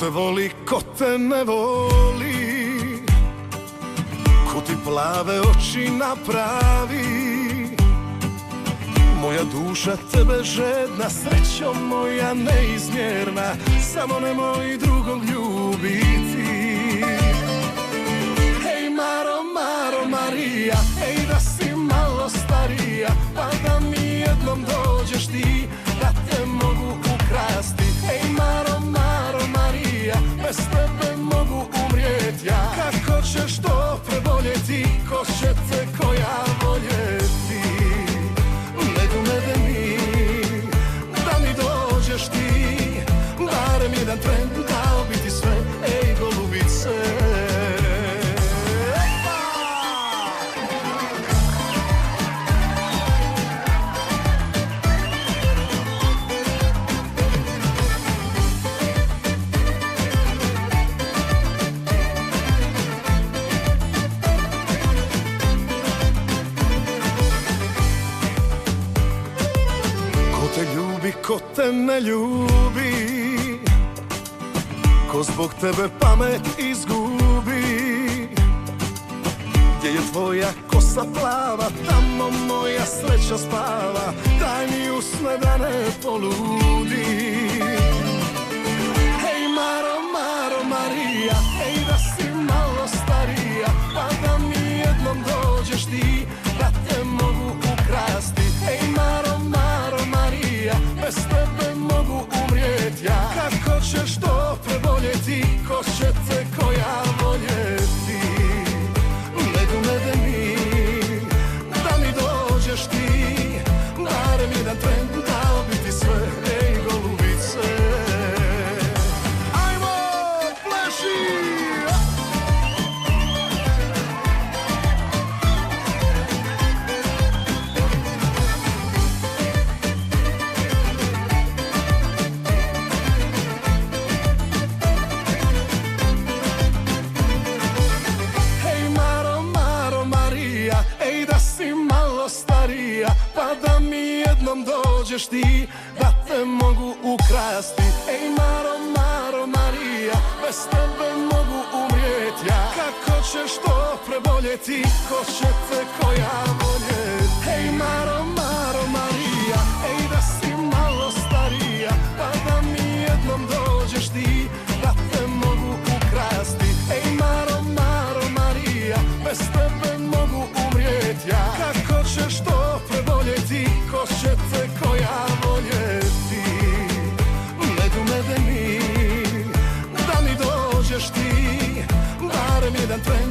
te voli, ko te ne voli, ko ti plave oči napravi. Moja duša tebe žedna, srećo moja neizmjerna, samo nemoj drugog ljubiti. Hej Maro, Maro, Marija, hej da si malo starija, pa da mi jednom dođeš ti, da te mogu ukrasti. Hej Maro, Maro, Marija, bez tebe mogu umrijet ja. Kako ćeš to preboljeti, ko će te koja voljeti? Da mi dođeš ti, barem jedan tren, dao bi ti sve, ej golubice. Ko te ne ljubi, ko zbog tebe pamet izgubi. Gdje je tvoja kosa plava, tamo moja sreća spava, daj mi usne da ne poludi. Hej Maro, Maro, Marija, hej da si malo starija, pa da mi jednom dođeš ti, da te mogu ukrasti. Hej Maro, Maro, Marija, bez tebe mogu umrijet ja. Kako ćeš to preboljeti, ko će te koja voljeti? Ne mi, da mi dođeš ti, barem jedan tren, dao bi ti sve, ej golubice. Ajmo, pleši! Pa da mi jednom dođeš ti, da te mogu ukrasti. Ej Maro, Maro, Marija, bez tebe mogu umrijet ja. Kako ćeš to preboljeti, ko će te koja voljeti? Ej Maro, Maro, Marija, ej da si malo starija, pa da mi jednom dođeš ti, da te mogu ukrasti. Ej Maro, Maro, Marija, bez tebe mogu umrijet ja. Kako ćeš to preboljeti, ko će te koja voljeti? Ne mi, da mi dođeš ti, barem jedan tren.